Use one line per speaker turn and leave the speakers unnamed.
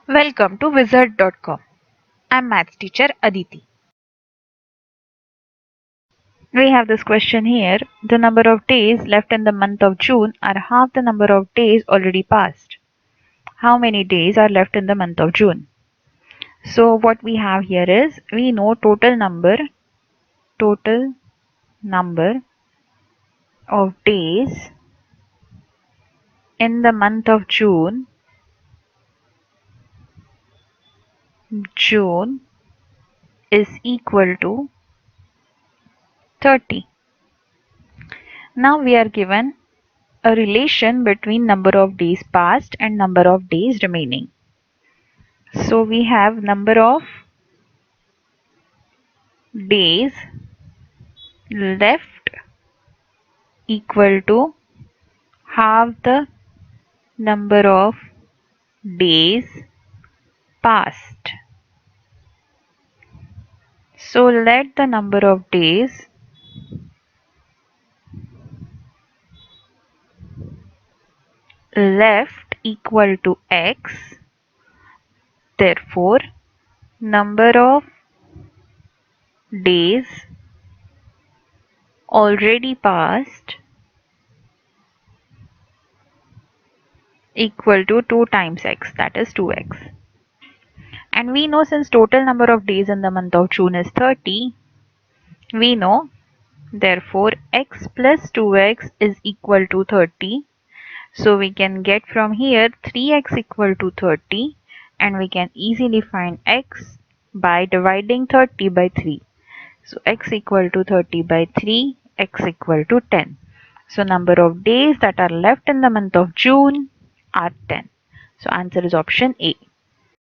Welcome to wizard.com. I'm maths teacher Aditi. We have this question here. The number of days left in the month of June are half the number of days already passed. How many days are left in the month of June? So what we have here is we know total number of days in the month of June is equal to 30. Now we are given a relation between number of days passed and number of days remaining. So we have number of days left equal to half the number of days passed. So let the number of days left equal to x. Therefore, number of days already passed equal to 2 times x, that is 2x. And we know since total number of days in the month of June is 30, we know therefore x plus 2x is equal to 30. So we can get from here 3x equal to 30, and we can easily find x by dividing 30 by 3. So x equal to 30 by 3, x equal to 10. So number of days that are left in the month of June are 10. So answer is option A.